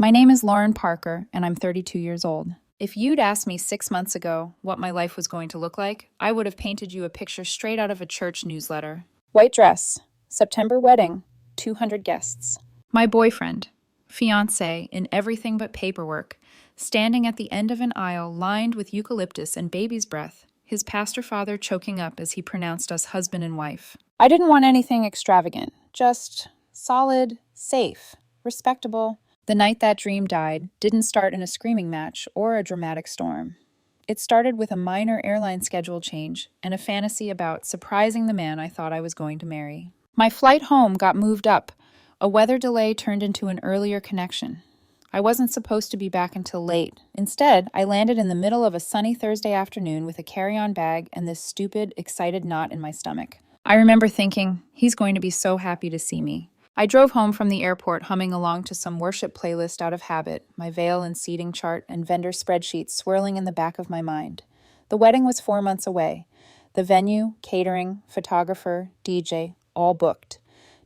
My name is Lauren Parker, and I'm 32 years old. If you'd asked me 6 months ago what my life was going to look like, I would have painted you a picture straight out of a church newsletter. White dress, September wedding, 200 guests. My boyfriend, fiancé in everything but paperwork, standing at the end of an aisle lined with eucalyptus and baby's breath, his pastor father choking up as he pronounced us husband and wife. I didn't want anything extravagant, just solid, safe, respectable. The night that dream died didn't start in a screaming match or a dramatic storm. It started with a minor airline schedule change and a fantasy about surprising the man I thought I was going to marry. My flight home got moved up. A weather delay turned into an earlier connection. I wasn't supposed to be back until late. Instead, I landed in the middle of a sunny Thursday afternoon with a carry-on bag and this stupid, excited knot in my stomach. I remember thinking, he's going to be so happy to see me. I drove home from the airport humming along to some worship playlist out of habit, my veil and seating chart and vendor spreadsheets swirling in the back of my mind. The wedding was 4 months away. The venue, catering, photographer, DJ, all booked.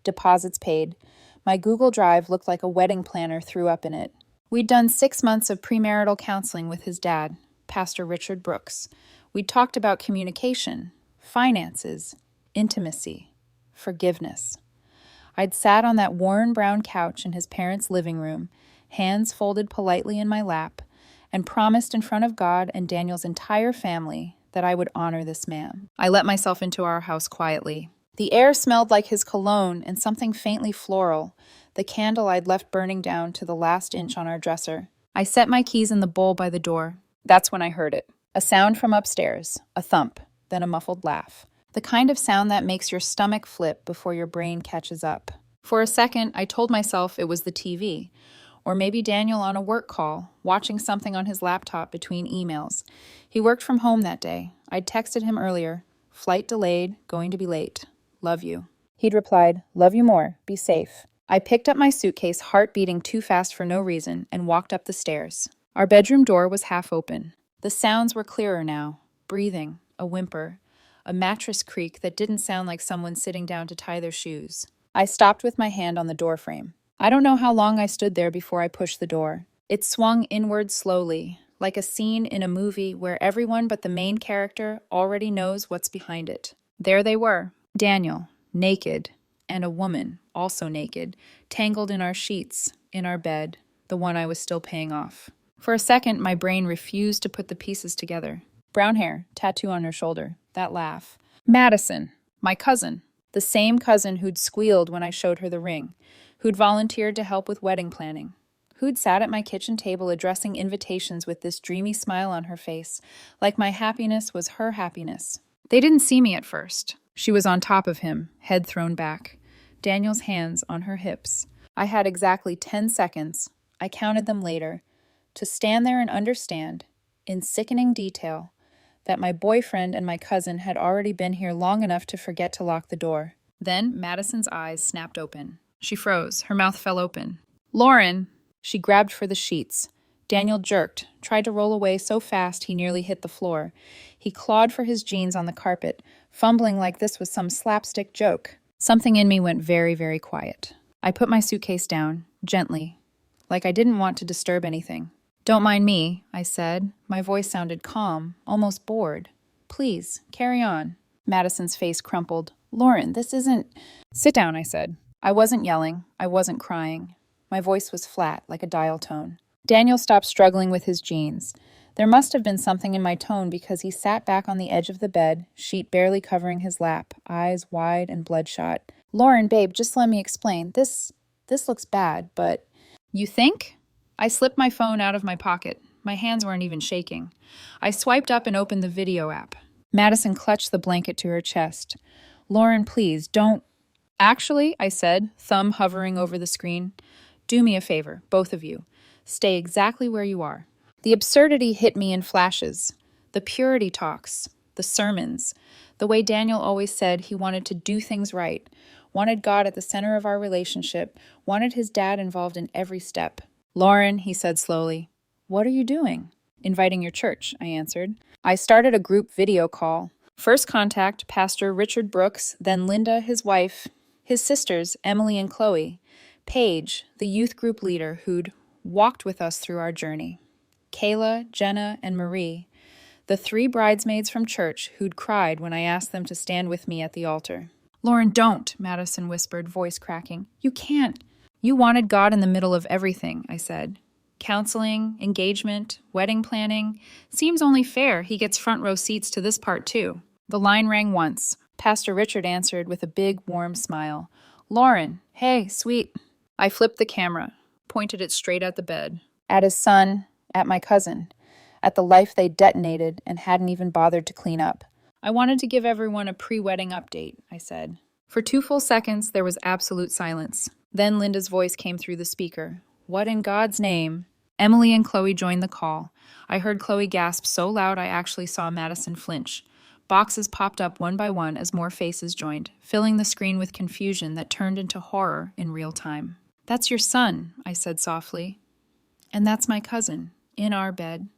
Deposits paid. My Google Drive looked like a wedding planner threw up in it. We'd done 6 months of premarital counseling with his dad, Pastor Richard Brooks. We'd talked about communication, finances, intimacy, forgiveness. I'd sat on that worn brown couch in his parents' living room, hands folded politely in my lap, and promised in front of God and Daniel's entire family that I would honor this man. I let myself into our house quietly. The air smelled like his cologne and something faintly floral, the candle I'd left burning down to the last inch on our dresser. I set my keys in the bowl by the door. That's when I heard it. A sound from upstairs, a thump, then a muffled laugh. The kind of sound that makes your stomach flip before your brain catches up. For a second, I told myself it was the TV, or maybe Daniel on a work call, watching something on his laptop between emails. He worked from home that day. I'd texted him earlier. Flight delayed, going to be late. Love you. He'd replied, love you more, be safe. I picked up my suitcase, heart beating too fast for no reason, and walked up the stairs. Our bedroom door was half open. The sounds were clearer now. Breathing, a whimper, a mattress creak that didn't sound like someone sitting down to tie their shoes. I stopped with my hand on the doorframe. I don't know how long I stood there before I pushed the door. It swung inward slowly, like a scene in a movie where everyone but the main character already knows what's behind it. There they were, Daniel, naked, and a woman, also naked, tangled in our sheets, in our bed, the one I was still paying off. For a second, my brain refused to put the pieces together. Brown hair, tattoo on her shoulder, that laugh. Madison, my cousin, the same cousin who'd squealed when I showed her the ring, who'd volunteered to help with wedding planning, who'd sat at my kitchen table addressing invitations with this dreamy smile on her face, like my happiness was her happiness. They didn't see me at first. She was on top of him, head thrown back, Daniel's hands on her hips. I had exactly 10 seconds, I counted them later, to stand there and understand, in sickening detail, that my boyfriend and my cousin had already been here long enough to forget to lock the door. Then Madison's eyes snapped open. She froze. Her mouth fell open. Lauren! She grabbed for the sheets. Daniel jerked, tried to roll away so fast he nearly hit the floor. He clawed for his jeans on the carpet, fumbling like this was some slapstick joke. Something in me went very, very quiet. I put my suitcase down, gently, like I didn't want to disturb anything. Don't mind me, I said. My voice sounded calm, almost bored. Please, carry on. Madison's face crumpled. Lauren, this isn't... Sit down, I said. I wasn't yelling. I wasn't crying. My voice was flat, like a dial tone. Daniel stopped struggling with his jeans. There must have been something in my tone because he sat back on the edge of the bed, sheet barely covering his lap, eyes wide and bloodshot. Lauren, babe, just let me explain. This looks bad, but... You think? I slipped my phone out of my pocket. My hands weren't even shaking. I swiped up and opened the video app. Madison clutched the blanket to her chest. Lauren, please, don't... Actually, I said, thumb hovering over the screen, do me a favor, both of you. Stay exactly where you are. The absurdity hit me in flashes. The purity talks, the sermons, the way Daniel always said he wanted to do things right, wanted God at the center of our relationship, wanted his dad involved in every step. Lauren, he said slowly, what are you doing? Inviting your church, I answered. I started a group video call. First contact, Pastor Richard Brooks, then Linda, his wife, his sisters, Emily and Chloe, Paige, the youth group leader who'd walked with us through our journey. Kayla, Jenna, and Marie, the 3 bridesmaids from church who'd cried when I asked them to stand with me at the altar. "Lauren, don't," Madison whispered, voice cracking. "You can't." "You wanted God in the middle of everything," I said. "Counseling, engagement, wedding planning. Seems only fair he gets front row seats to this part too." The line rang once. Pastor Richard answered with a big, warm smile. "Lauren, hey, sweet." I flipped the camera, pointed it straight at the bed. At his son, at my cousin, at the life they detonated and hadn't even bothered to clean up. "I wanted to give everyone a pre-wedding update," I said. For 2 full seconds, there was absolute silence. Then Linda's voice came through the speaker. "What in God's name?" Emily and Chloe joined the call. I heard Chloe gasp so loud I actually saw Madison flinch. Boxes popped up one by one as more faces joined, filling the screen with confusion that turned into horror in real time. "That's your son," I said softly. "And that's my cousin, in our bed.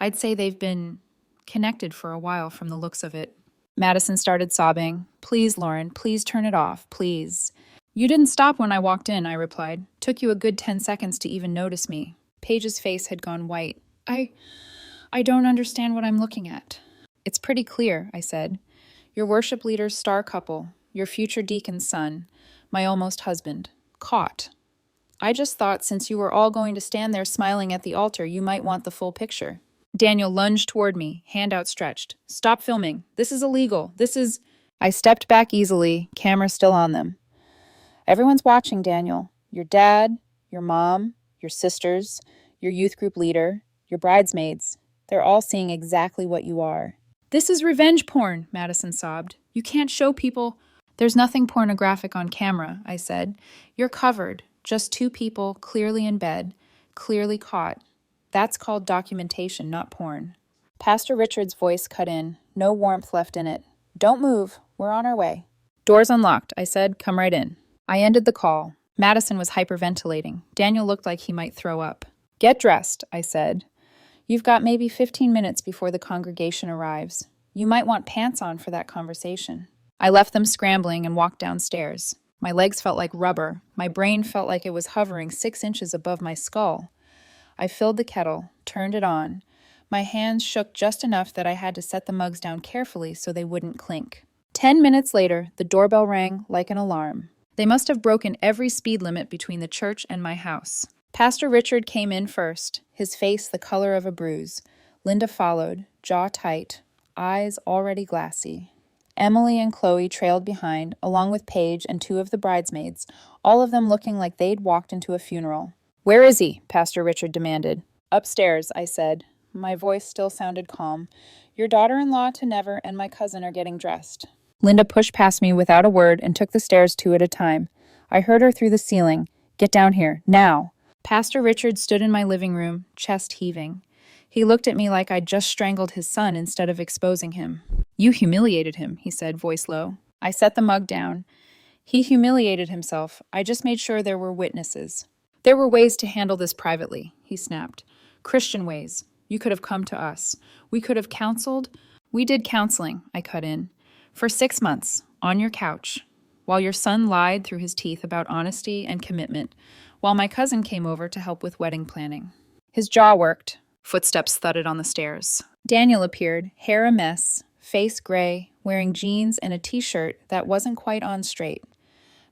I'd say they've been connected for a while from the looks of it." Madison started sobbing. "Please, Lauren, please turn it off, please." "You didn't stop when I walked in," I replied. "Took you a good 10 seconds to even notice me." Paige's face had gone white. I don't understand what I'm looking at." "It's pretty clear," I said. "Your worship leader's star couple, your future deacon's son, my almost husband, caught. I just thought since you were all going to stand there smiling at the altar, you might want the full picture." Daniel lunged toward me, hand outstretched. "Stop filming. This is illegal. This is—" I stepped back easily, camera still on them. "Everyone's watching, Daniel. Your dad, your mom, your sisters, your youth group leader, your bridesmaids. They're all seeing exactly what you are." "This is revenge porn," Madison sobbed. "You can't show people—" "There's nothing pornographic on camera," I said. "You're covered. Just 2 people, clearly in bed, clearly caught. That's called documentation, not porn." Pastor Richard's voice cut in, no warmth left in it. "Don't move. We're on our way." "Door's unlocked," I said. "Come right in." I ended the call. Madison was hyperventilating. Daniel looked like he might throw up. "Get dressed," I said. "You've got maybe 15 minutes before the congregation arrives. You might want pants on for that conversation." I left them scrambling and walked downstairs. My legs felt like rubber. My brain felt like it was hovering 6 inches above my skull. I filled the kettle, turned it on. My hands shook just enough that I had to set the mugs down carefully so they wouldn't clink. 10 minutes later, the doorbell rang like an alarm. They must have broken every speed limit between the church and my house. Pastor Richard came in first, his face the color of a bruise. Linda followed, jaw tight, eyes already glassy. Emily and Chloe trailed behind, along with Paige and 2 of the bridesmaids, all of them looking like they'd walked into a funeral. "Where is he?" Pastor Richard demanded. "Upstairs," I said. My voice still sounded calm. "Your daughter-in-law to Never and my cousin are getting dressed." Linda pushed past me without a word and took the stairs 2 at a time. I heard her through the ceiling. "Get down here, now." Pastor Richard stood in my living room, chest heaving. He looked at me like I'd just strangled his son instead of exposing him. "You humiliated him," he said, voice low. I set the mug down. "He humiliated himself. I just made sure there were witnesses." "There were ways to handle this privately," he snapped. "Christian ways. You could have come to us. We could have counseled." "We did counseling," I cut in. "For 6 months, on your couch, while your son lied through his teeth about honesty and commitment, while my cousin came over to help with wedding planning." His jaw worked. Footsteps thudded on the stairs. Daniel appeared, hair a mess, face gray, wearing jeans and a t-shirt that wasn't quite on straight.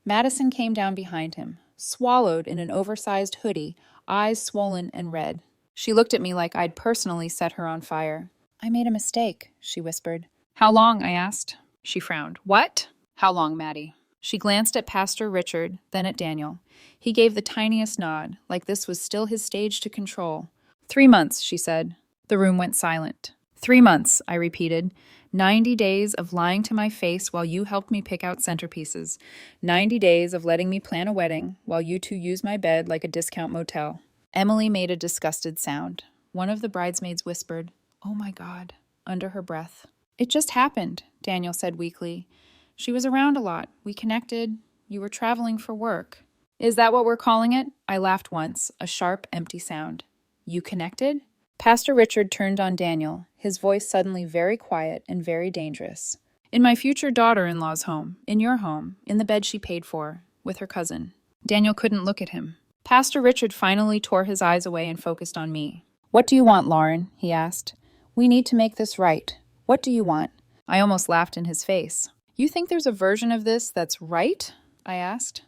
Madison came down behind him, swallowed in an oversized hoodie, eyes swollen and red. She looked at me like I'd personally set her on fire. "I made a mistake," she whispered. "How long?" I asked. She frowned. "What?" "How long, Maddie?" She glanced at Pastor Richard, then at Daniel. He gave the tiniest nod, like this was still his stage to control. 3 months, she said. The room went silent. 3 months, I repeated. 90 days of lying to my face while you helped me pick out centerpieces. 90 days of letting me plan a wedding while you 2 used my bed like a discount motel. Emily made a disgusted sound. One of the bridesmaids whispered, "Oh my God," under her breath. "It just happened," Daniel said weakly. "She was around a lot. We connected. You were traveling for work." "Is that what we're calling it?" I laughed once, a sharp, empty sound. "You connected?" Pastor Richard turned on Daniel, his voice suddenly very quiet and very dangerous. "In my future daughter-in-law's home, in your home, in the bed she paid for, with her cousin." Daniel couldn't look at him. Pastor Richard finally tore his eyes away and focused on me. "What do you want, Lauren?" he asked. "We need to make this right. What do you want?" I almost laughed in his face. "You think there's a version of this that's right?" I asked.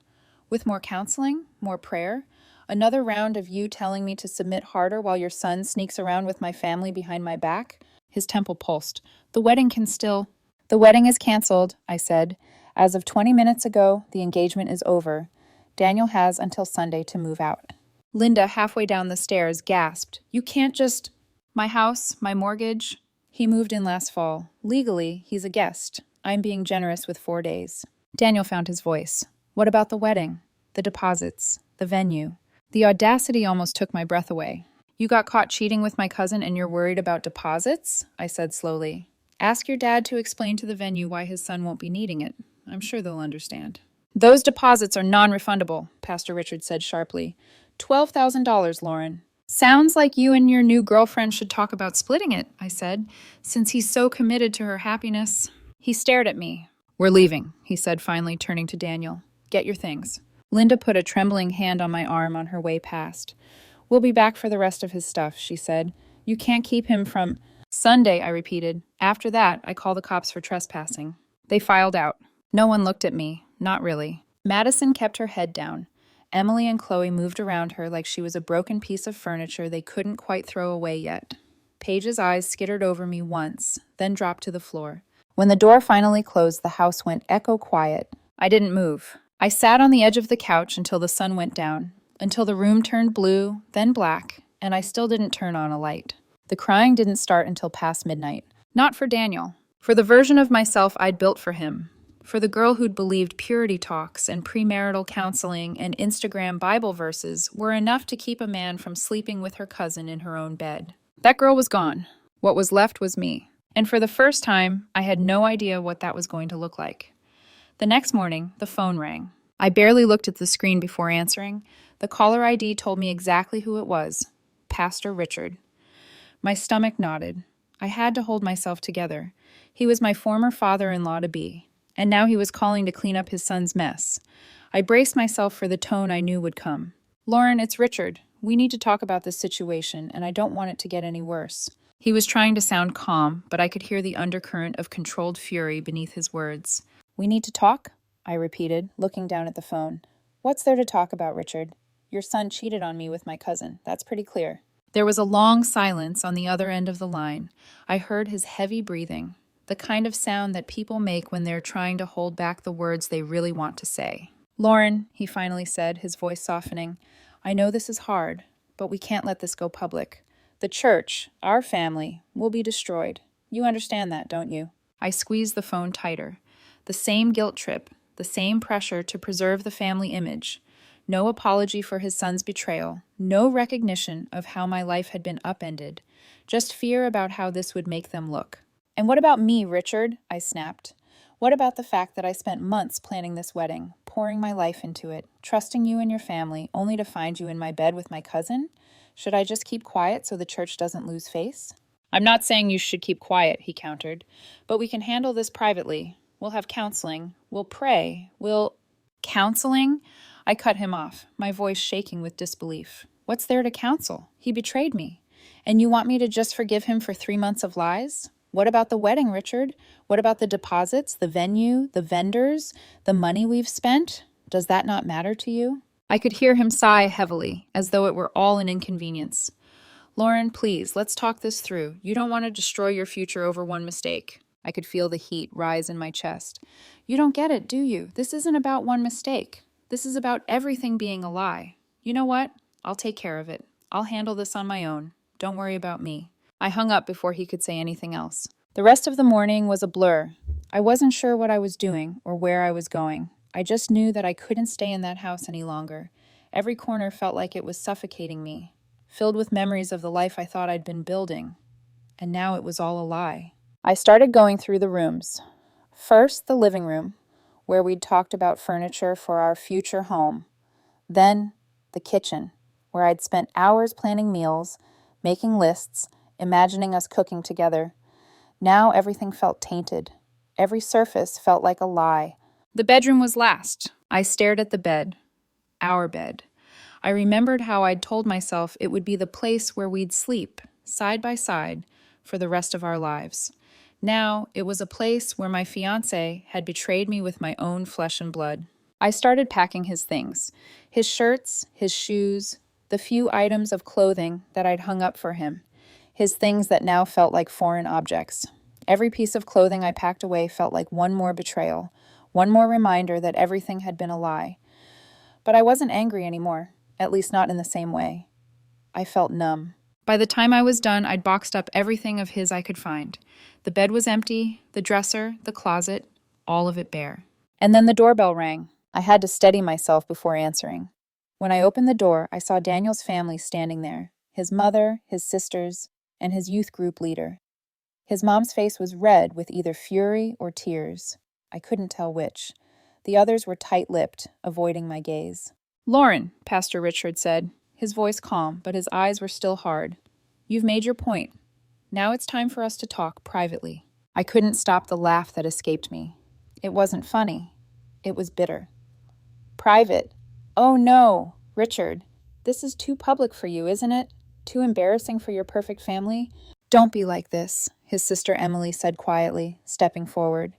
"With more counseling? More prayer? Another round of you telling me to submit harder while your son sneaks around with my family behind my back?" His temple pulsed. "The wedding can still—" "The wedding is canceled," I said. "As of 20 minutes ago, the engagement is over. Daniel has until Sunday to move out." Linda, halfway down the stairs, gasped, "You can't just—" "My house, my mortgage." "He moved in last fall. Legally, he's a guest. I'm being generous with 4 days." Daniel found his voice. "What about the wedding? The deposits? The venue?" The audacity almost took my breath away. "You got caught cheating with my cousin and you're worried about deposits?" I said slowly. "Ask your dad to explain to the venue why his son won't be needing it. I'm sure they'll understand." "Those deposits are non-refundable," Pastor Richard said sharply. $12,000, Lauren. "Sounds like you and your new girlfriend should talk about splitting it," I said, "since he's so committed to her happiness." He stared at me. "We're leaving," he said, finally turning to Daniel. "Get your things." Linda put a trembling hand on my arm on her way past. "We'll be back for the rest of his stuff," she said. "You can't keep him from—" "Sunday," I repeated. "After that, I call the cops for trespassing." They filed out. No one looked at me. Not really. Madison kept her head down. Emily and Chloe moved around her like she was a broken piece of furniture they couldn't quite throw away yet. Paige's eyes skittered over me once, then dropped to the floor. When the door finally closed, the house went echo quiet. I didn't move. I sat on the edge of the couch until the sun went down, until the room turned blue, then black, and I still didn't turn on a light. The crying didn't start until past midnight. Not for Daniel. For the version of myself I'd built for him. For the girl who'd believed purity talks and premarital counseling and Instagram Bible verses were enough to keep a man from sleeping with her cousin in her own bed. That girl was gone. What was left was me. And for the first time, I had no idea what that was going to look like. The next morning, the phone rang. I barely looked at the screen before answering. The caller ID told me exactly who it was. Pastor Richard. My stomach knotted. I had to hold myself together. He was my former father-in-law-to-be. And now he was calling to clean up his son's mess. I braced myself for the tone I knew would come. "Lauren, it's Richard. We need to talk about this situation, and I don't want it to get any worse." He was trying to sound calm, but I could hear the undercurrent of controlled fury beneath his words. "We need to talk?" I repeated, looking down at the phone. "What's there to talk about, Richard? Your son cheated on me with my cousin. That's pretty clear." There was a long silence on the other end of the line. I heard his heavy breathing. The kind of sound that people make when they're trying to hold back the words they really want to say. "Lauren," he finally said, his voice softening, "I know this is hard, but we can't let this go public. The church, our family, will be destroyed. You understand that, don't you?" I squeezed the phone tighter. The same guilt trip, the same pressure to preserve the family image. No apology for his son's betrayal, no recognition of how my life had been upended, just fear about how this would make them look. "And what about me, Richard?" I snapped. "What about the fact that I spent months planning this wedding, pouring my life into it, trusting you and your family, only to find you in my bed with my cousin? Should I just keep quiet so the church doesn't lose face?" "I'm not saying you should keep quiet," he countered, "but we can handle this privately. We'll have counseling. We'll pray. We'll—" "Counseling?" I cut him off, my voice shaking with disbelief. "What's there to counsel? He betrayed me. And you want me to just forgive him for 3 months of lies? What about the wedding, Richard? What about the deposits, the venue, the vendors, the money we've spent? Does that not matter to you?" I could hear him sigh heavily, as though it were all an inconvenience. "Lauren, please, let's talk this through. You don't want to destroy your future over one mistake." I could feel the heat rise in my chest. "You don't get it, do you? This isn't about one mistake. This is about everything being a lie. You know what? I'll take care of it. I'll handle this on my own. Don't worry about me." I hung up before he could say anything else. The rest of the morning was a blur. I wasn't sure what I was doing or where I was going. I just knew that I couldn't stay in that house any longer. Every corner felt like it was suffocating me, filled with memories of the life I thought I'd been building. And now it was all a lie. I started going through the rooms. First, the living room, where we'd talked about furniture for our future home. Then, the kitchen, where I'd spent hours planning meals, making lists, imagining us cooking together. Now everything felt tainted. Every surface felt like a lie. The bedroom was last. I stared at the bed. Our bed. I remembered how I'd told myself it would be the place where we'd sleep, side by side, for the rest of our lives. Now, it was a place where my fiancé had betrayed me with my own flesh and blood. I started packing his things, his shirts, his shoes, the few items of clothing that I'd hung up for him, his things that now felt like foreign objects. Every piece of clothing I packed away felt like one more betrayal, one more reminder that everything had been a lie. But I wasn't angry anymore, at least not in the same way. I felt numb. By the time I was done, I'd boxed up everything of his I could find. The bed was empty, the dresser, the closet, all of it bare. And then the doorbell rang. I had to steady myself before answering. When I opened the door, I saw Daniel's family standing there, his mother, his sisters, and his youth group leader. His mom's face was red with either fury or tears. I couldn't tell which. The others were tight-lipped, avoiding my gaze. "Lauren," Pastor Richard said, his voice calm, but his eyes were still hard. "You've made your point. Now it's time for us to talk privately." I couldn't stop the laugh that escaped me. It wasn't funny. It was bitter. "Private? Oh no, Richard. This is too public for you, isn't it? Too embarrassing for your perfect family?" "Don't be like this," his sister Emily said quietly, stepping forward.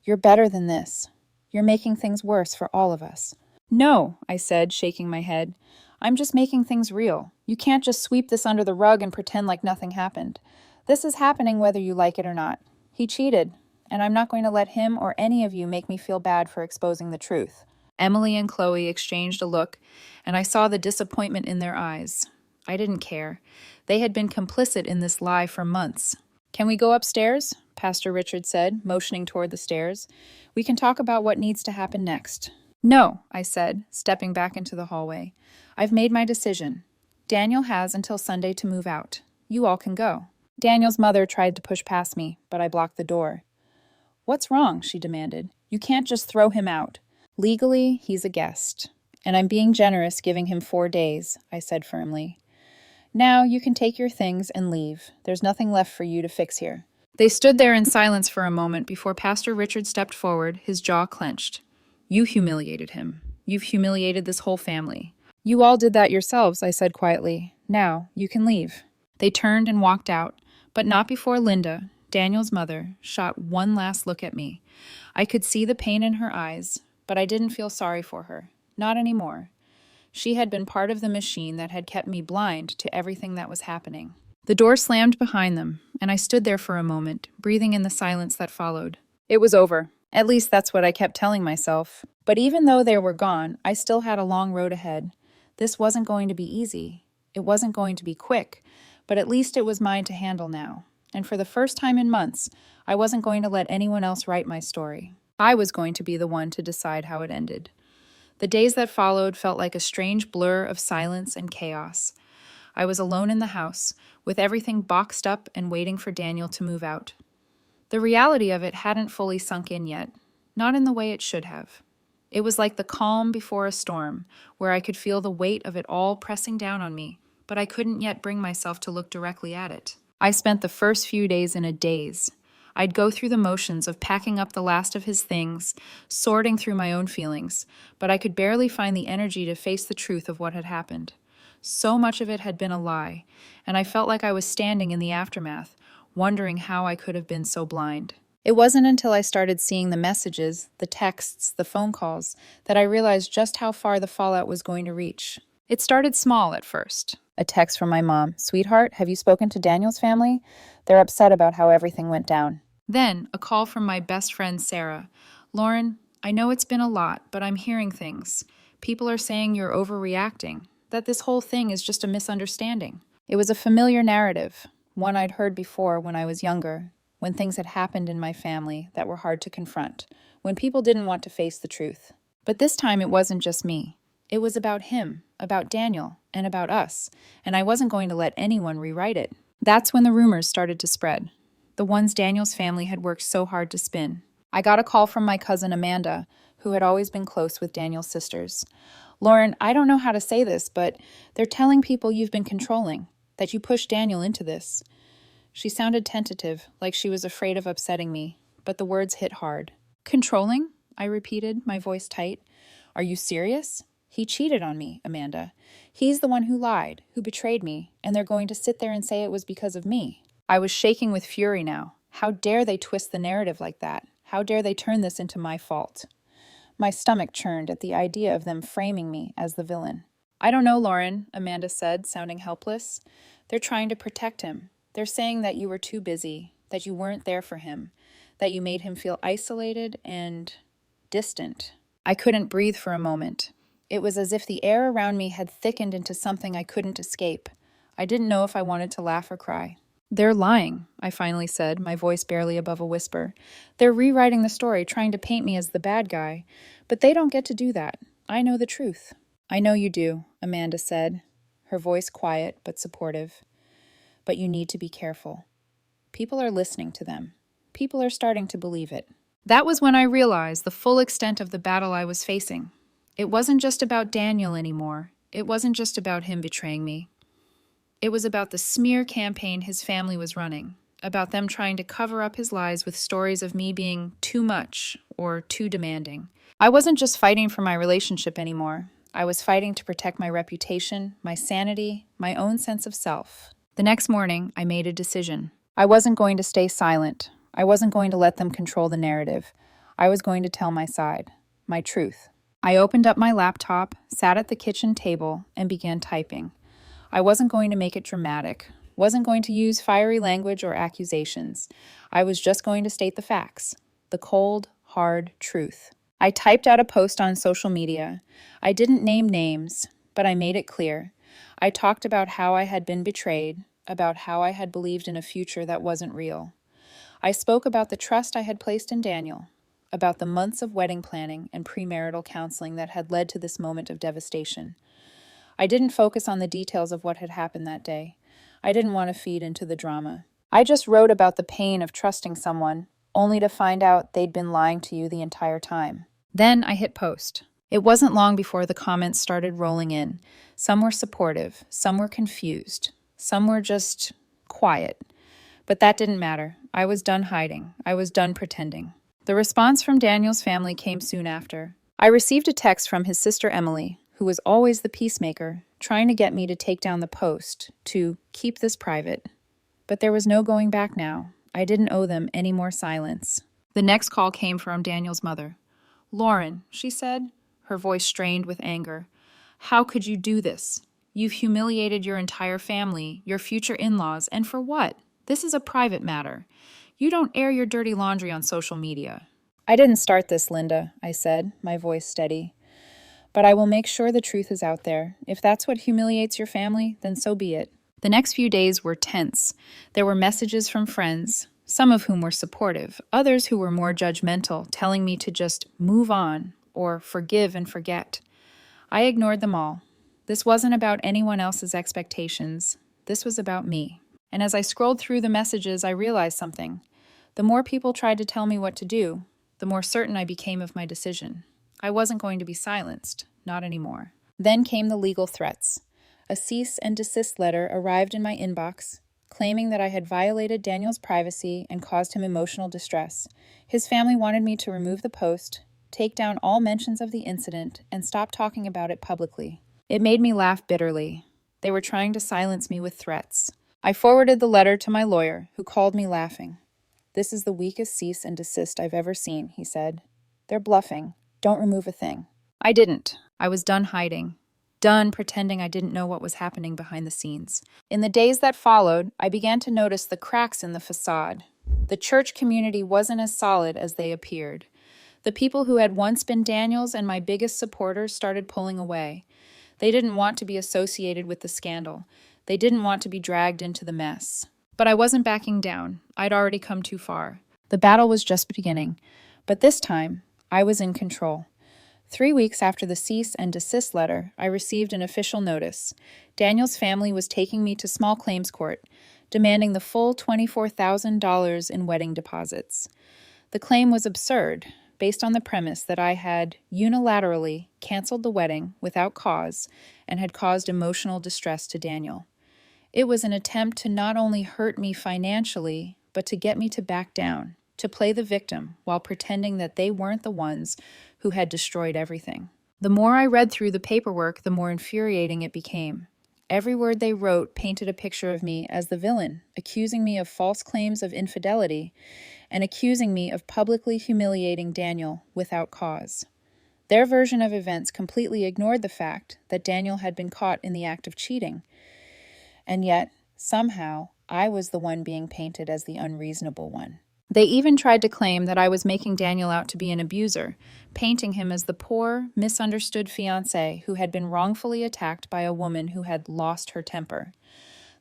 "You're better than this. You're making things worse for all of us." "No," I said, shaking my head. "I'm just making things real. You can't just sweep this under the rug and pretend like nothing happened. This is happening whether you like it or not. He cheated, and I'm not going to let him or any of you make me feel bad for exposing the truth." Emily and Chloe exchanged a look, and I saw the disappointment in their eyes. I didn't care. They had been complicit in this lie for months. "Can we go upstairs?" Pastor Richard said, motioning toward the stairs. "We can talk about what needs to happen next." "No," I said, stepping back into the hallway. "I've made my decision. Daniel has until Sunday to move out. You all can go." Daniel's mother tried to push past me, but I blocked the door. "What's wrong?" she demanded. "You can't just throw him out." "Legally, he's a guest, and I'm being generous giving him 4 days," I said firmly. "Now you can take your things and leave. There's nothing left for you to fix here." They stood there in silence for a moment before Pastor Richard stepped forward, his jaw clenched. "You humiliated him. You've humiliated this whole family." "You all did that yourselves," I said quietly. "Now, you can leave." They turned and walked out, but not before Linda, Daniel's mother, shot one last look at me. I could see the pain in her eyes, but I didn't feel sorry for her. Not anymore. She had been part of the machine that had kept me blind to everything that was happening. The door slammed behind them, and I stood there for a moment, breathing in the silence that followed. It was over. At least that's what I kept telling myself. But even though they were gone, I still had a long road ahead. This wasn't going to be easy. It wasn't going to be quick, but at least it was mine to handle now. And for the first time in months, I wasn't going to let anyone else write my story. I was going to be the one to decide how it ended. The days that followed felt like a strange blur of silence and chaos. I was alone in the house, with everything boxed up and waiting for Daniel to move out. The reality of it hadn't fully sunk in yet, not in the way it should have. It was like the calm before a storm, where I could feel the weight of it all pressing down on me, but I couldn't yet bring myself to look directly at it. I spent the first few days in a daze. I'd go through the motions of packing up the last of his things, sorting through my own feelings, but I could barely find the energy to face the truth of what had happened. So much of it had been a lie, and I felt like I was standing in the aftermath, wondering how I could have been so blind. It wasn't until I started seeing the messages, the texts, the phone calls, that I realized just how far the fallout was going to reach. It started small at first. A text from my mom, "Sweetheart, have you spoken to Daniel's family? They're upset about how everything went down." Then, a call from my best friend, Sarah. "Lauren, I know it's been a lot, but I'm hearing things. People are saying you're overreacting, that this whole thing is just a misunderstanding." It was a familiar narrative, one I'd heard before when I was younger, when things had happened in my family that were hard to confront, when people didn't want to face the truth. But this time it wasn't just me. It was about him, about Daniel, and about us, and I wasn't going to let anyone rewrite it. That's when the rumors started to spread. The ones Daniel's family had worked so hard to spin. I got a call from my cousin Amanda, who had always been close with Daniel's sisters. "Lauren, I don't know how to say this, but they're telling people you've been controlling, that you pushed Daniel into this." She sounded tentative, like she was afraid of upsetting me, but the words hit hard. "Controlling?" I repeated, my voice tight. "Are you serious? He cheated on me, Amanda. He's the one who lied, who betrayed me, and they're going to sit there and say it was because of me. I was shaking with fury now. How dare they twist the narrative like that? How dare they turn this into my fault? My stomach churned at the idea of them framing me as the villain. I don't know, Lauren, Amanda said, sounding helpless. They're trying to protect him. They're saying that you were too busy, that you weren't there for him, that you made him feel isolated and distant. I couldn't breathe for a moment. It was as if the air around me had thickened into something I couldn't escape. I didn't know if I wanted to laugh or cry. They're lying, I finally said, my voice barely above a whisper. They're rewriting the story, trying to paint me as the bad guy. But they don't get to do that. I know the truth. I know you do, Amanda said, her voice quiet but supportive. But you need to be careful. People are listening to them. People are starting to believe it. That was when I realized the full extent of the battle I was facing. It wasn't just about Daniel anymore. It wasn't just about him betraying me. It was about the smear campaign his family was running, about them trying to cover up his lies with stories of me being too much or too demanding. I wasn't just fighting for my relationship anymore. I was fighting to protect my reputation, my sanity, my own sense of self. The next morning, I made a decision. I wasn't going to stay silent. I wasn't going to let them control the narrative. I was going to tell my side, my truth. I opened up my laptop, sat at the kitchen table, and began typing. I wasn't going to make it dramatic, wasn't going to use fiery language or accusations. I was just going to state the facts, the cold, hard truth. I typed out a post on social media. I didn't name names, but I made it clear. I talked about how I had been betrayed, about how I had believed in a future that wasn't real. I spoke about the trust I had placed in Daniel, about the months of wedding planning and premarital counseling that had led to this moment of devastation. I didn't focus on the details of what had happened that day. I didn't want to feed into the drama. I just wrote about the pain of trusting someone, only to find out they'd been lying to you the entire time. Then I hit post. It wasn't long before the comments started rolling in. Some were supportive, some were confused, some were just quiet. But that didn't matter. I was done hiding. I was done pretending. The response from Daniel's family came soon after. I received a text from his sister Emily, who was always the peacemaker, trying to get me to take down the post, to keep this private. But there was no going back now. I didn't owe them any more silence. The next call came from Daniel's mother. "Lauren," she said, her voice strained with anger. "How could you do this? You've humiliated your entire family, your future in-laws, and for what? This is a private matter. You don't air your dirty laundry on social media." "I didn't start this, Linda," I said, my voice steady. "But I will make sure the truth is out there. If that's what humiliates your family, then so be it." The next few days were tense. There were messages from friends, some of whom were supportive, others who were more judgmental, telling me to just move on or forgive and forget. I ignored them all. This wasn't about anyone else's expectations. This was about me. And as I scrolled through the messages, I realized something. The more people tried to tell me what to do, the more certain I became of my decision. I wasn't going to be silenced, not anymore. Then came the legal threats. A cease and desist letter arrived in my inbox, claiming that I had violated Daniel's privacy and caused him emotional distress. His family wanted me to remove the post, take down all mentions of the incident, and stop talking about it publicly. It made me laugh bitterly. They were trying to silence me with threats. I forwarded the letter to my lawyer, who called me laughing. "This is the weakest cease and desist I've ever seen," he said. "They're bluffing. Don't remove a thing." I didn't. I was done hiding. Done pretending I didn't know what was happening behind the scenes. In the days that followed, I began to notice the cracks in the facade. The church community wasn't as solid as they appeared. The people who had once been Daniel's and my biggest supporters started pulling away. They didn't want to be associated with the scandal. They didn't want to be dragged into the mess. But I wasn't backing down. I'd already come too far. The battle was just beginning. But this time, I was in control. 3 weeks after the cease and desist letter, I received an official notice. Daniel's family was taking me to small claims court, demanding the full $24,000 in wedding deposits. The claim was absurd, based on the premise that I had unilaterally canceled the wedding without cause and had caused emotional distress to Daniel. It was an attempt to not only hurt me financially, but to get me to back down, to play the victim while pretending that they weren't the ones who had destroyed everything. The more I read through the paperwork, the more infuriating it became. Every word they wrote painted a picture of me as the villain, accusing me of false claims of infidelity and accusing me of publicly humiliating Daniel without cause. Their version of events completely ignored the fact that Daniel had been caught in the act of cheating. And yet, somehow, I was the one being painted as the unreasonable one. They even tried to claim that I was making Daniel out to be an abuser, painting him as the poor, misunderstood fiancé who had been wrongfully attacked by a woman who had lost her temper.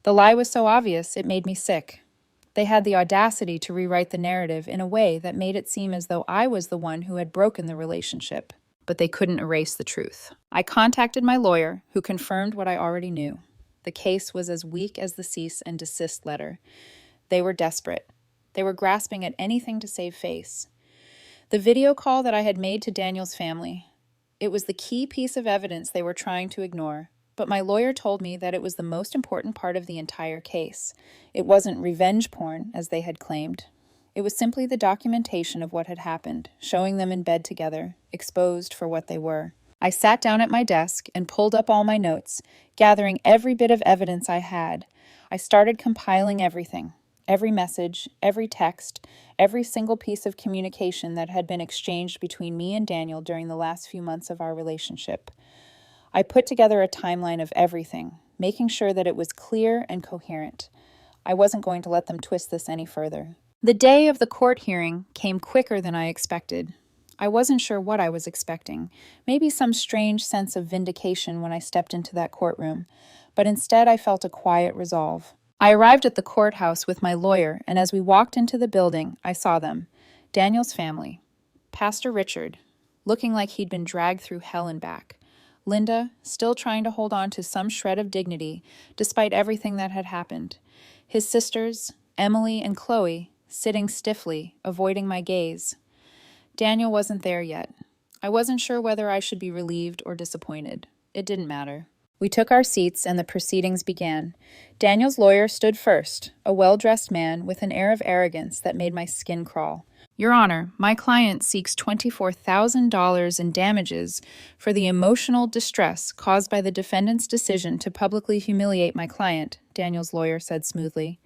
The lie was so obvious, it made me sick. They had the audacity to rewrite the narrative in a way that made it seem as though I was the one who had broken the relationship. But they couldn't erase the truth. I contacted my lawyer, who confirmed what I already knew. The case was as weak as the cease and desist letter. They were desperate. They were grasping at anything to save face. The video call that I had made to Daniel's family, it was the key piece of evidence they were trying to ignore, but my lawyer told me that it was the most important part of the entire case. It wasn't revenge porn, as they had claimed. It was simply the documentation of what had happened, showing them in bed together, exposed for what they were. I sat down at my desk and pulled up all my notes, gathering every bit of evidence I had. I started compiling everything, every message, every text, every single piece of communication that had been exchanged between me and Daniel during the last few months of our relationship. I put together a timeline of everything, making sure that it was clear and coherent. I wasn't going to let them twist this any further. The day of the court hearing came quicker than I expected. I wasn't sure what I was expecting, maybe some strange sense of vindication when I stepped into that courtroom, but instead I felt a quiet resolve. I arrived at the courthouse with my lawyer, and as we walked into the building, I saw them. Daniel's family. Pastor Richard, looking like he'd been dragged through hell and back. Linda, still trying to hold on to some shred of dignity, despite everything that had happened. His sisters, Emily and Chloe, sitting stiffly, avoiding my gaze. Daniel wasn't there yet. I wasn't sure whether I should be relieved or disappointed. It didn't matter. We took our seats and the proceedings began. Daniel's lawyer stood first, a well-dressed man with an air of arrogance that made my skin crawl. Your Honor, my client seeks $24,000 in damages for the emotional distress caused by the defendant's decision to publicly humiliate my client, Daniel's lawyer said smoothly.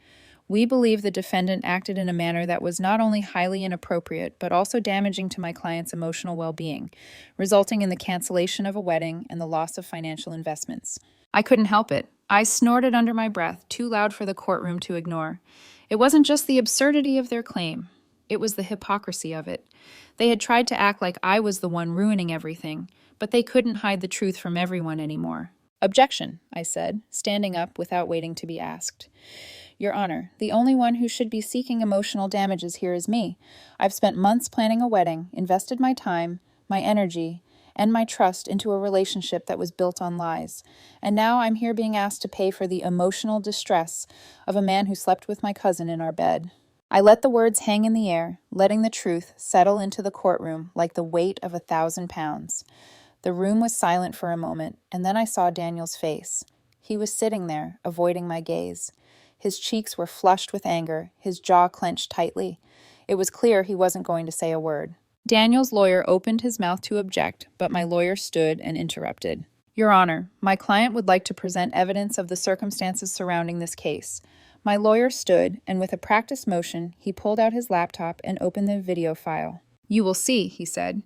We believe the defendant acted in a manner that was not only highly inappropriate, but also damaging to my client's emotional well-being, resulting in the cancellation of a wedding and the loss of financial investments. I couldn't help it. I snorted under my breath, too loud for the courtroom to ignore. It wasn't just the absurdity of their claim. It was the hypocrisy of it. They had tried to act like I was the one ruining everything, but they couldn't hide the truth from everyone anymore. Objection, I said, standing up without waiting to be asked. Your Honor, the only one who should be seeking emotional damages here is me. I've spent months planning a wedding, invested my time, my energy, and my trust into a relationship that was built on lies. And now I'm here being asked to pay for the emotional distress of a man who slept with my cousin in our bed. I let the words hang in the air, letting the truth settle into the courtroom like the weight of 1,000 pounds. The room was silent for a moment, and then I saw Daniel's face. He was sitting there, avoiding my gaze. His cheeks were flushed with anger, his jaw clenched tightly. It was clear he wasn't going to say a word. Daniel's lawyer opened his mouth to object, but my lawyer stood and interrupted. Your Honor, my client would like to present evidence of the circumstances surrounding this case. My lawyer stood, and with a practiced motion, he pulled out his laptop and opened the video file. You will see, he said,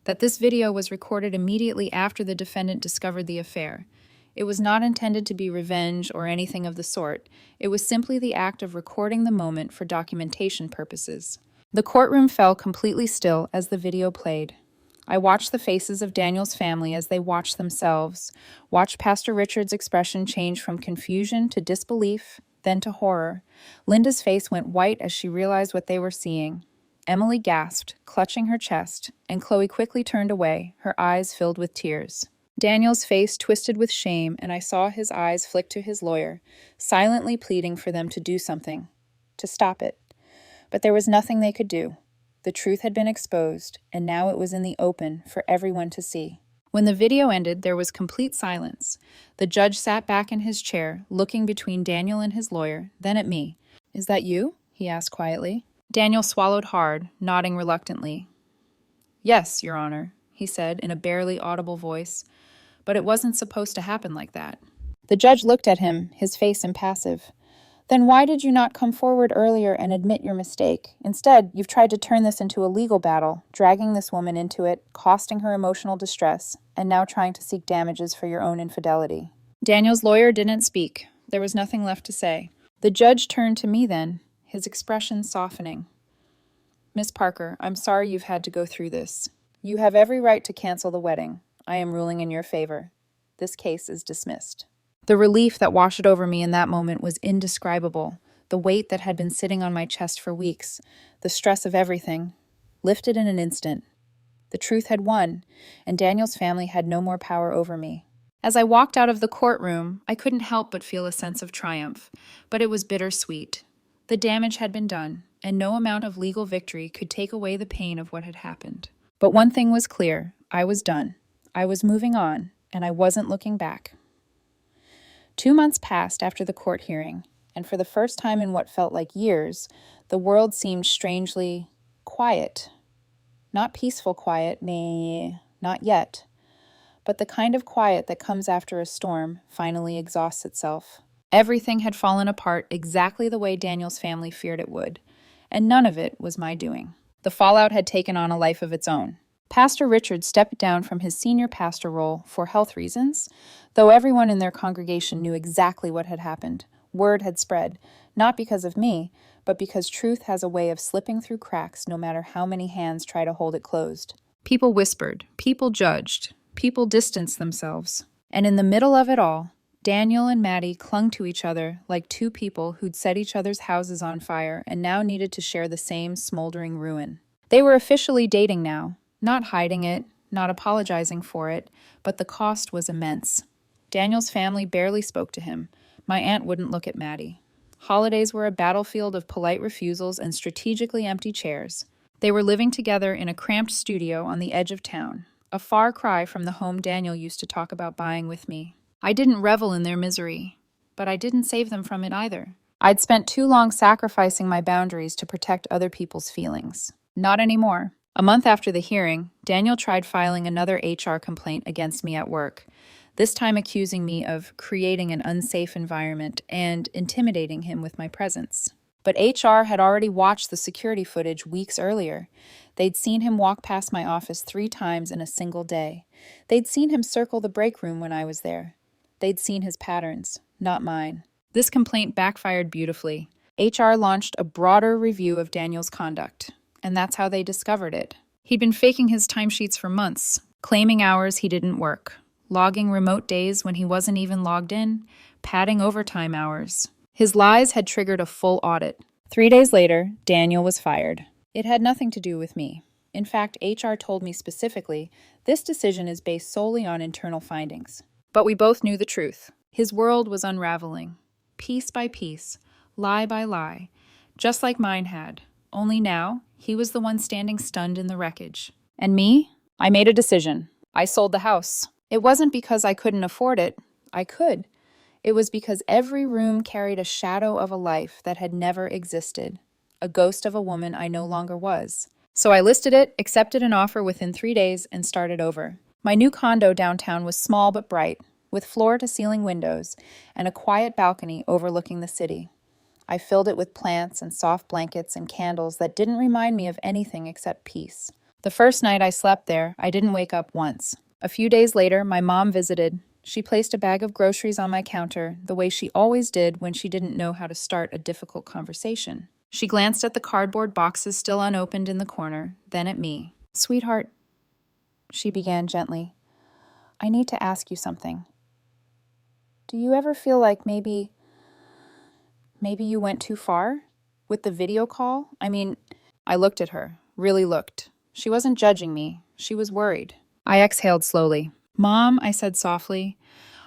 that this video was recorded immediately after the defendant discovered the affair. It was not intended to be revenge or anything of the sort. It was simply the act of recording the moment for documentation purposes. The courtroom fell completely still as the video played. I watched the faces of Daniel's family as they watched themselves, watched Pastor Richard's expression change from confusion to disbelief, then to horror. Linda's face went white as she realized what they were seeing. Emily gasped, clutching her chest, and Chloe quickly turned away, her eyes filled with tears. Daniel's face twisted with shame, and I saw his eyes flick to his lawyer, silently pleading for them to do something, to stop it. But there was nothing they could do. The truth had been exposed, and now it was in the open for everyone to see. When the video ended, there was complete silence. The judge sat back in his chair, looking between Daniel and his lawyer, then at me. Is that you? He asked quietly. Daniel swallowed hard, nodding reluctantly. Yes, Your Honor. he said in a barely audible voice, but it wasn't supposed to happen like that. The judge looked at him, his face impassive. Then why did you not come forward earlier and admit your mistake? Instead, you've tried to turn this into a legal battle, dragging this woman into it, costing her emotional distress, and now trying to seek damages for your own infidelity. Daniel's lawyer didn't speak. There was nothing left to say. The judge turned to me then, his expression softening. Miss Parker, I'm sorry you've had to go through this. You have every right to cancel the wedding. I am ruling in your favor. This case is dismissed. The relief that washed over me in that moment was indescribable. The weight that had been sitting on my chest for weeks, the stress of everything, lifted in an instant. The truth had won, and Daniel's family had no more power over me. As I walked out of the courtroom, I couldn't help but feel a sense of triumph, but it was bittersweet. The damage had been done, and no amount of legal victory could take away the pain of what had happened. But one thing was clear, I was done. I was moving on, and I wasn't looking back. 2 months passed after the court hearing, and for the first time in what felt like years, the world seemed strangely quiet. Not peaceful quiet, nay, not yet, but the kind of quiet that comes after a storm finally exhausts itself. Everything had fallen apart exactly the way Daniel's family feared it would, and none of it was my doing. The fallout had taken on a life of its own. Pastor Richard stepped down from his senior pastor role for health reasons, though everyone in their congregation knew exactly what had happened. Word had spread, not because of me, but because truth has a way of slipping through cracks no matter how many hands try to hold it closed. People whispered, people judged, people distanced themselves. And in the middle of it all, Daniel and Maddie clung to each other like two people who'd set each other's houses on fire and now needed to share the same smoldering ruin. They were officially dating now. Not hiding it, not apologizing for it, but the cost was immense. Daniel's family barely spoke to him. My aunt wouldn't look at Maddie. Holidays were a battlefield of polite refusals and strategically empty chairs. They were living together in a cramped studio on the edge of town, a far cry from the home Daniel used to talk about buying with me. I didn't revel in their misery, but I didn't save them from it either. I'd spent too long sacrificing my boundaries to protect other people's feelings. Not anymore. A month after the hearing, Daniel tried filing another HR complaint against me at work, this time accusing me of creating an unsafe environment and intimidating him with my presence. But HR had already watched the security footage weeks earlier. They'd seen him walk past my office 3 times in a single day. They'd seen him circle the break room when I was there. They'd seen his patterns, not mine. This complaint backfired beautifully. HR launched a broader review of Daniel's conduct. And that's how they discovered it. He'd been faking his timesheets for months, claiming hours he didn't work, logging remote days when he wasn't even logged in, padding overtime hours. His lies had triggered a full audit. 3 days later, Daniel was fired. It had nothing to do with me. In fact, HR told me specifically, this decision is based solely on internal findings. But we both knew the truth. His world was unraveling, piece by piece, lie by lie, just like mine had. Only now, he was the one standing stunned in the wreckage. And me? I made a decision. I sold the house. It wasn't because I couldn't afford it. I could. It was because every room carried a shadow of a life that had never existed, a ghost of a woman I no longer was. So I listed it, accepted an offer within 3 days, and started over. My new condo downtown was small but bright, with floor-to-ceiling windows and a quiet balcony overlooking the city. I filled it with plants and soft blankets and candles that didn't remind me of anything except peace. The first night I slept there, I didn't wake up once. A few days later, my mom visited. She placed a bag of groceries on my counter, the way she always did when she didn't know how to start a difficult conversation. She glanced at the cardboard boxes still unopened in the corner, then at me. "Sweetheart," she began gently, "I need to ask you something. Do you ever feel like maybe you went too far? With the video call? I looked at her, really looked. She wasn't judging me. She was worried. I exhaled slowly. "Mom," I said softly,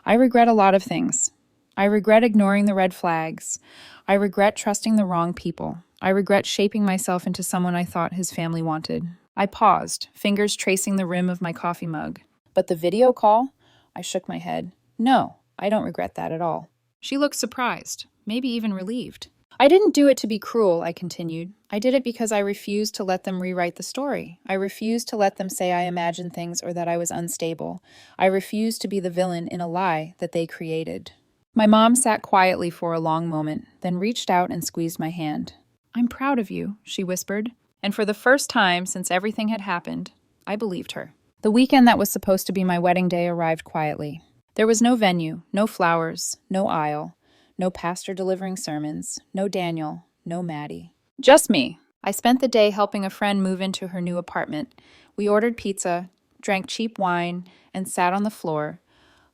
"I regret a lot of things. I regret ignoring the red flags. I regret trusting the wrong people. I regret shaping myself into someone I thought his family wanted." I paused, fingers tracing the rim of my coffee mug. "But the video call?" I shook my head. "No, I don't regret that at all." She looked surprised, maybe even relieved. I didn't do it to be cruel, I continued. I did it because I refused to let them rewrite the story. I refused to let them say I imagined things or that I was unstable. I refused to be the villain in a lie that they created. My mom sat quietly for a long moment, then reached out and squeezed my hand. "I'm proud of you," she whispered. And for the first time since everything had happened, I believed her. The weekend that was supposed to be my wedding day arrived quietly. There was no venue, no flowers, no aisle, no pastor delivering sermons, no Daniel, no Maddie. Just me. I spent the day helping a friend move into her new apartment. We ordered pizza, drank cheap wine, and sat on the floor,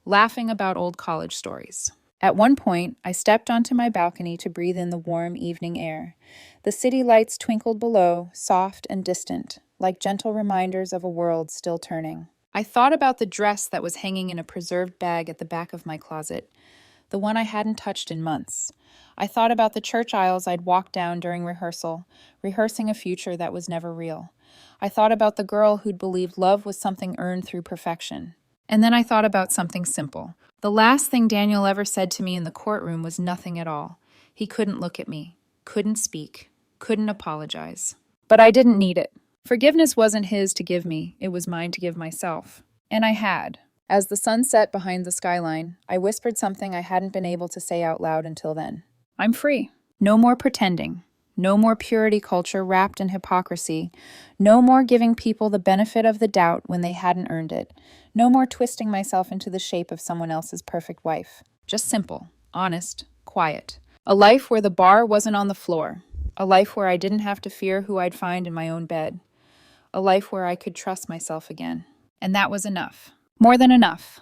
laughing about old college stories. At one point, I stepped onto my balcony to breathe in the warm evening air. The city lights twinkled below, soft and distant, like gentle reminders of a world still turning. I thought about the dress that was hanging in a preserved bag at the back of my closet, the one I hadn't touched in months. I thought about the church aisles I'd walked down during rehearsal, rehearsing a future that was never real. I thought about the girl who'd believed love was something earned through perfection. And then I thought about something simple. The last thing Daniel ever said to me in the courtroom was nothing at all. He couldn't look at me, couldn't speak, couldn't apologize. But I didn't need it. Forgiveness wasn't his to give me, it was mine to give myself. And I had. As the sun set behind the skyline, I whispered something I hadn't been able to say out loud until then. I'm free. No more pretending. No more purity culture wrapped in hypocrisy. No more giving people the benefit of the doubt when they hadn't earned it. No more twisting myself into the shape of someone else's perfect wife. Just simple, honest, quiet. A life where the bar wasn't on the floor. A life where I didn't have to fear who I'd find in my own bed. A life where I could trust myself again. And that was enough. More than enough.